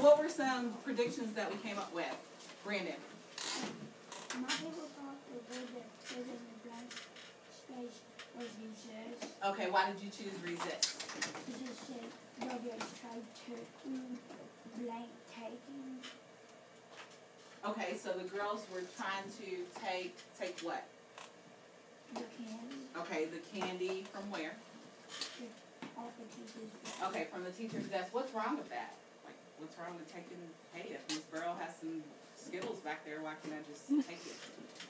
what were some predictions that we came up with? Brandon? My tabletop was good that in the blank space was resist. Okay, why did you choose resist? It just said brothers tried to blank taking. Okay, so the girls were trying to take what? The candy. Okay, the candy from where? Off the teacher's desk. Okay, from the teacher's desk. What's wrong with that? Like, what's wrong with taking, hey, if Miss Burrow has some Skittles back there, why can't I just take it?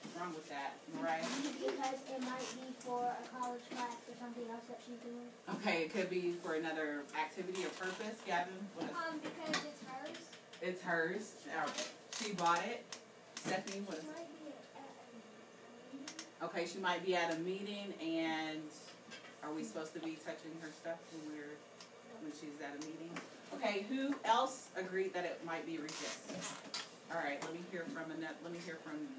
What's wrong with that, Mariah? Because it might be for a college class or something else that she's doing. Okay, it could be for another activity or purpose. Gavin, what? Because it's hers. It's hers. She bought it. Stephanie, what is it? Okay, she might be at a meeting, and are we supposed to be touching her stuff when she's at a meeting? Okay, who else agreed that it might be resist? All right, let me hear from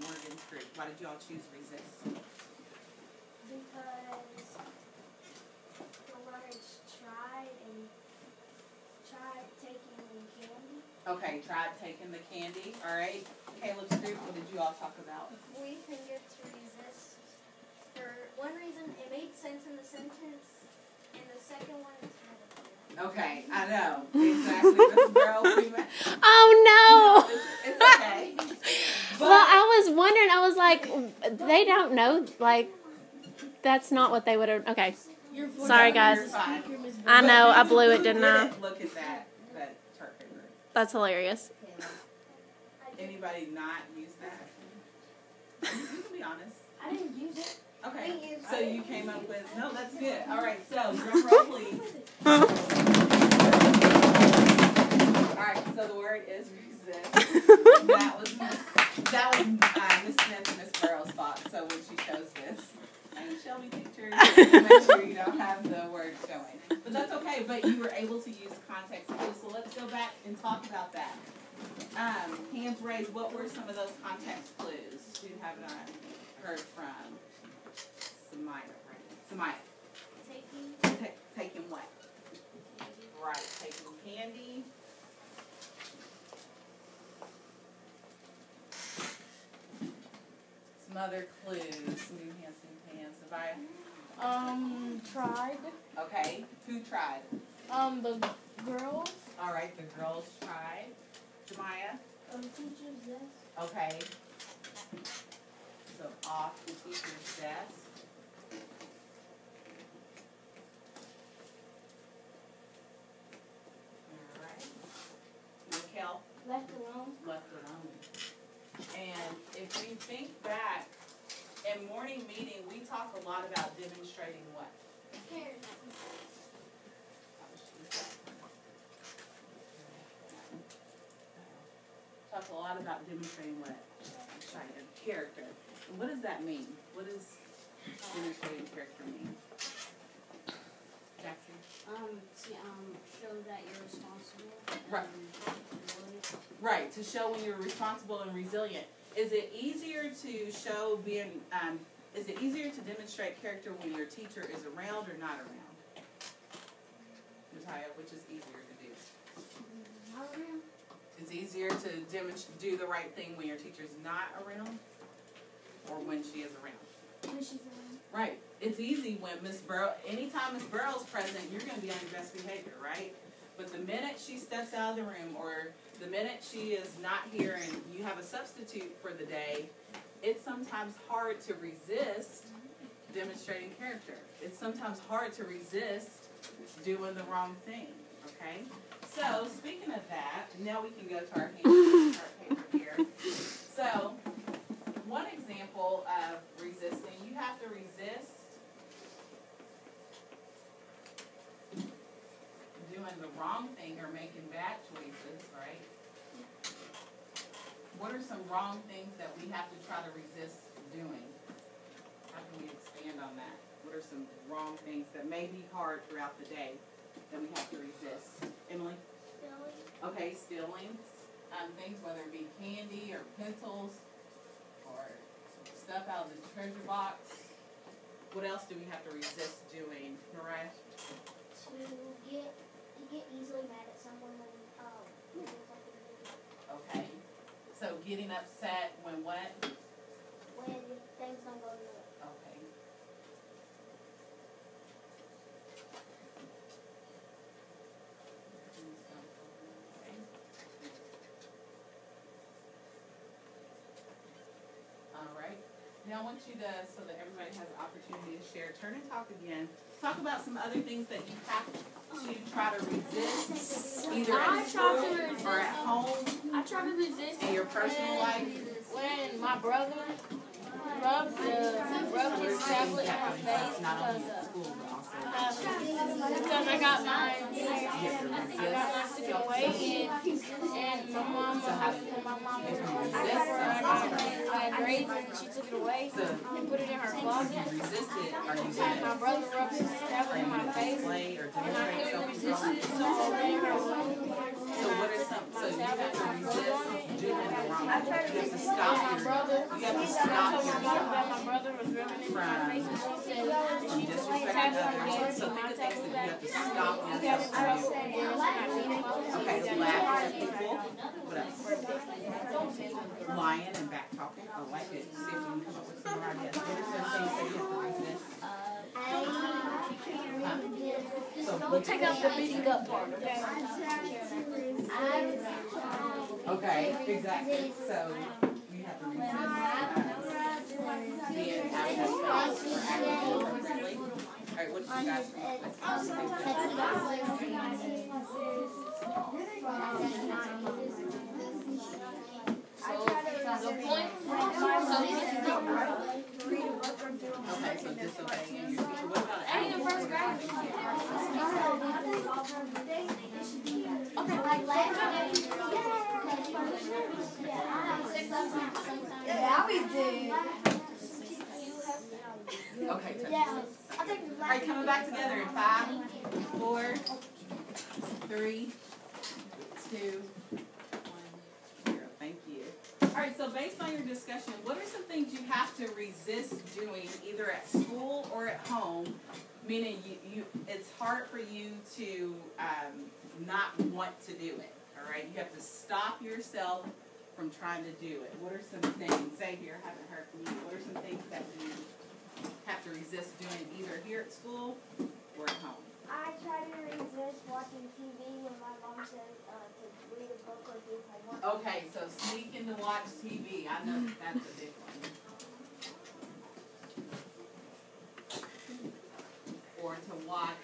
Morgan's group. Why did y'all choose resist? Because the words tried taking candy. Okay, tried taking the candy. All right. Caleb's group, what did you all talk about? We think it's resist. For one reason, it made sense in the sentence, and the second one is kind of clear. Okay, I know. Exactly. Miss Burrow, oh no! It's okay. But, well, I was wondering, I was like, they don't know, like, that's not what they would have, okay. Sorry, guys. I know, I blew it, didn't I? Look at that chart paper. That's hilarious. Anybody not use that? You can be honest. I didn't use it. Okay, so you came up with, no, that's good. All right, so drum roll, please. All right, so the word is resist. That was Miss Smith and Miss Burrow's fault. So when she shows this, and Shelby pictures, make sure you don't have the word showing. But that's okay. But you were able to use context clues. So let's go back and talk about that. Hands raised. What were some of those context clues? Who have not heard from? Samaya, right? Samaya. Taking what? Right. Taking candy. Some other clues. New hands, Samaya. Tried. Okay. Who tried? The girls. All right. The girls tried. Samaya. Teacher's desk. Okay. So off the teacher's desk. Left alone. Left alone. And if you think back, in morning meeting, we talk a lot about demonstrating what? Talk a lot about demonstrating what? Character. And what does that mean? What does demonstrating character mean? Jackson? Show that you're responsible. Right. Right, to show when you're responsible and resilient. Is it easier to show is it easier to demonstrate character when your teacher is around or not around? Natalia, which is easier to do? Not around. It's easier to do the right thing when your teacher's not around or when she is around? When she's around. Right. It's easy when anytime Miss Burrow's present, you're going to be on your best behavior, right? But the minute she steps out of the room or the minute she is not here and you have a substitute for the day, it's sometimes hard to resist demonstrating character. It's sometimes hard to resist doing the wrong thing, okay? So, speaking of that, now we can go to our chart paper here. So, one example of resisting, you have to resist doing the wrong thing or making bad choices, right? What are some wrong things that we have to try to resist doing? How can we expand on that? What are some wrong things that may be hard throughout the day that we have to resist? Emily? Stealing. Okay, stealing. Things, whether it be candy or pencils or stuff out of the treasure box. What else do we have to resist doing, Mariah? To get easily mad at someone when something Getting upset when what? When things don't go your way. Okay. All right. Now I want you to, so that everybody has an opportunity to share, turn and talk again. Talk about some other things that you have to try to resist, either at school or at home, I try to resist in your personal life. when my brother rubbed his tablet in my face Not only at school, but also because I got mine taken away and my mom was I had grades and she took it away and put it in her closet. resist it, are you And going my brother rubbed his tablet in my face play or and I demonstrate couldn't resist something? it, so I ran her room. So what are some, so you have to resist doing it wrong. You have to And stop my brother, you have to I stop told my mom yourself that my brother was rubbing it in my face and she said from she took my disrespecting tablet others. again, So took think my of things tablet that you back. have to stop He got in yourself from trouble doing. and I beat him up. Okay, laughing at people. What else? Lying and back talking. I like it. See if you can come up with some more ideas. What are some things that you have to resist? So We'll take out the beating up part, okay? okay, exactly. So you have to resist being apprehensive. All right, what did you guys okay, so disobeying your teacher. What about And in first grade. okay, all right, coming back together in 5, 4, 3, 2, 1, 0. Thank you. All right, so based on your discussion, what are some things you have to resist doing either at school or at home, meaning you it's hard for you to not want to do it, all right? You have to stop yourself from trying to do it. What are some things, say here, I haven't heard from you, what are some things that you have to resist doing either here at school or at home? I try to resist watching TV when my mom says to read a book or do homework. Okay, so sneaking to watch TV, I know that's a big one. Or to watch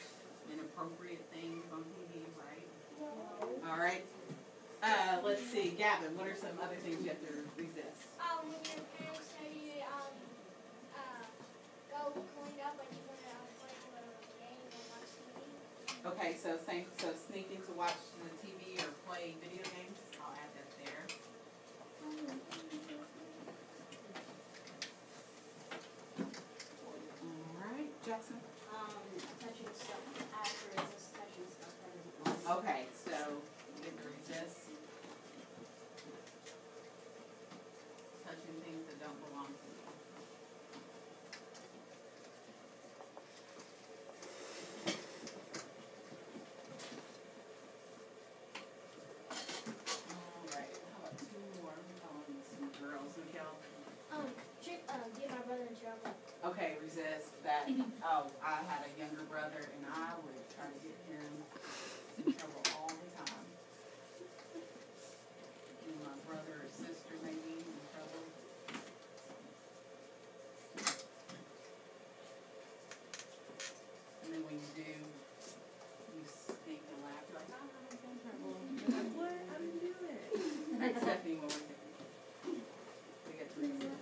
inappropriate things on TV, right? No. All right. Let's see, Gavin, what are some other things you have to resist? When your parents tell you go clean up when you want to play a game or watch TV. Okay, so sneaking to watch the TV or play video games, I'll add that there. All right, Jackson. Touching stuff after is just touching stuff that isn't mine. Okay, so you have to resist touching things that don't belong to you. All right, how about 2 more? We're calling some girls, Mikhail. Get my brother in trouble. Okay, resist that. Oh, I had a younger brother and I would try to get him in trouble all the time. And my brother or sister maybe in trouble. And then when you do, you sneak and laugh. You're like, I'm in trouble. You're like, what? I didn't do it. That's Stephanie when we get to resist.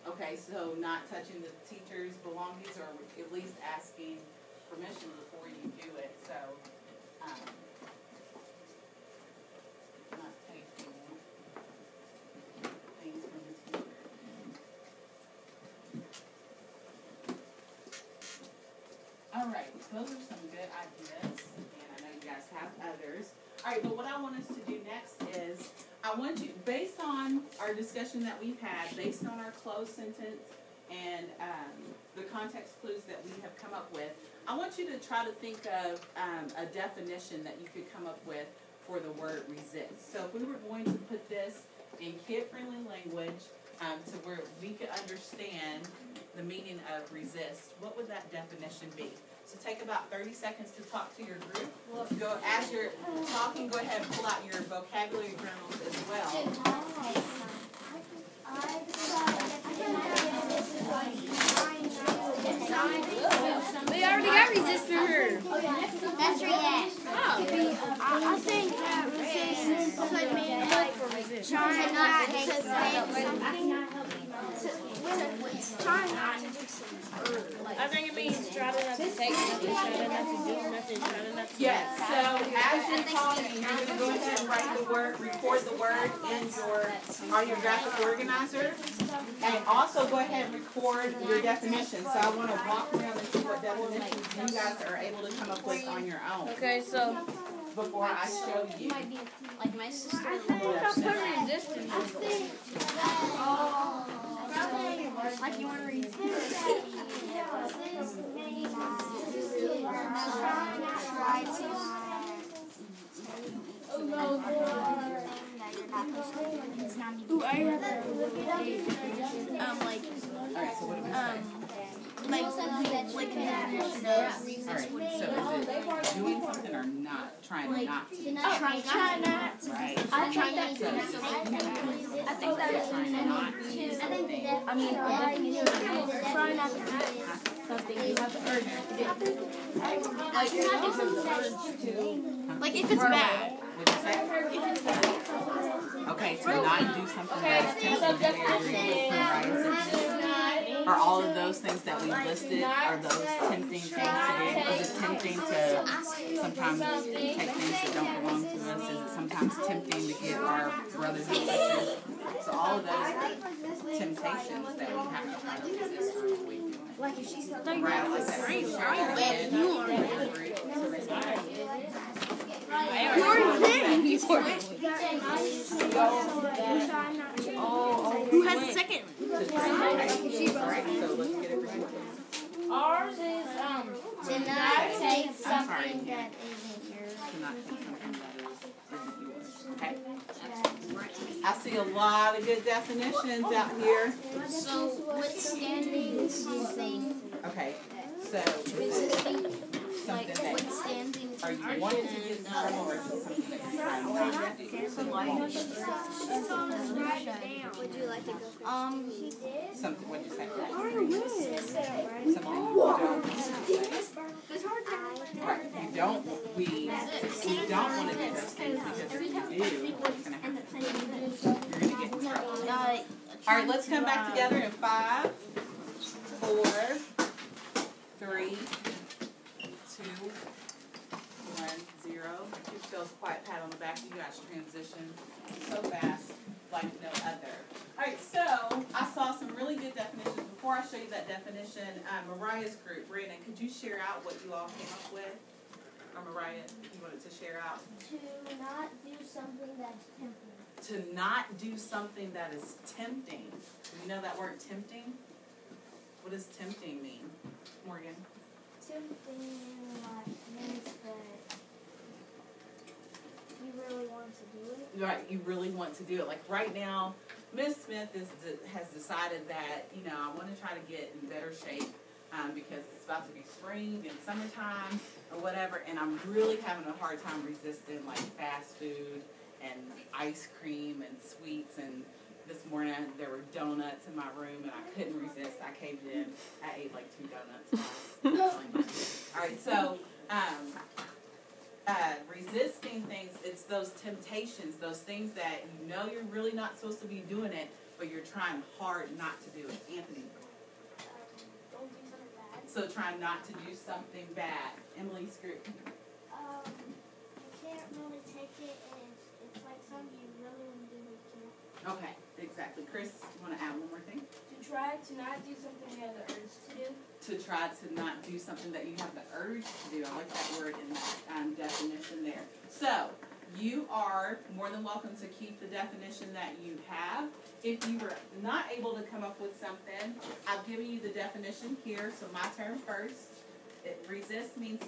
Okay, so not touching the teacher's belongings or at least asking permission before you do it, so, not taking things from the teacher. All right, those are some good ideas, and I know you guys have others. All right, but what I want us to do next is, I want you, based on our discussion that we've had, based on our closed sentence and the context clues that we have come up with, I want you to try to think of a definition that you could come up with for the word resist. So if we were going to put this in kid-friendly language to where we could understand the meaning of resist, what would that definition be? So take about 30 seconds to talk to your group. Go, as you're talking, go ahead and pull out your vocabulary journals as well. We already got resist for her. That's react. I think that resist could mean like trying not to say something. Trying not to do something. I think it means trying not to take nothing, trying not to do nothing, trying not to. Yes, so as you're talking, you're going to go ahead and write the word, record the word in your graphic organizer. And also go ahead and record your definition. So I want to walk around and see what definitions you guys are able to come up with on your own. Okay, so Before I show you. Like my sister. I think I'll put resist in I think Like you want to resist. Alright, so what do we say? Alright, so is it doing something or not? Trying not to? Try not to. Right. I think that So, I think that is trying not to do something. I mean, try not to do something. You have the urge to do. Like if it's bad. What'd you say? Okay, to not do something that's tempting. Are all of those things that we listed, are those tempting things to do? Is it tempting to sometimes take things that don't belong to us? Is it sometimes tempting to get our brothers and sisters? So all of those are temptations that we have to try to resist or avoid doing. like if she's Right, like that. Share that with your group to respond. Who has a second? ours is To not take something that isn't yours. Okay. I see a lot of good definitions out here. So withstanding something, Okay, so resisting, like something that withstanding. are you wanting to get in trouble or is it something that you're trying not to do? Would you like to go first? Something, what'd you say? Something you don't. Right, you don't, we don't want to do those things because if you do, what's going to happen? You're going to get in trouble. All right, let's come back together in 5, 4, 3, 2, 1, 0. Give yourselves a quiet pat on the back. You guys transition so fast like no other. All right, so I saw some really good definitions. Before I show you that definition, Mariah's group, Brandon, could you share out what you all came up with? Or Mariah, you wanted to share out? To not do something that's tempting. To not do something that is tempting. Do you know that word tempting? What does tempting mean, Morgan? Tempting means that you really want to do it. Right, you really want to do it. Like right now, Miss Smith has decided that, you know, I want to try to get in better shape because it's about to be spring and summertime or whatever, and I'm really having a hard time resisting like fast food and ice cream and sweets. And this morning there were donuts in my room and I couldn't resist. I caved in. I ate like 2 donuts. All right, so resisting things, it's those temptations, those things that you know you're really not supposed to be doing it, but you're trying hard not to do it. Anthony. Don't do something bad. So trying not to do something bad. Emily's group. You can't really take it, and it's like something you really want to do, but you can't. Okay, exactly. Chris, you want to add one more thing? to try to not do something you have the urge to do. To try to not do something that you have the urge to do. I like that word in that definition there. So, you are more than welcome to keep the definition that you have. If you were not able to come up with something, I've given you the definition here, so my turn first. Resist means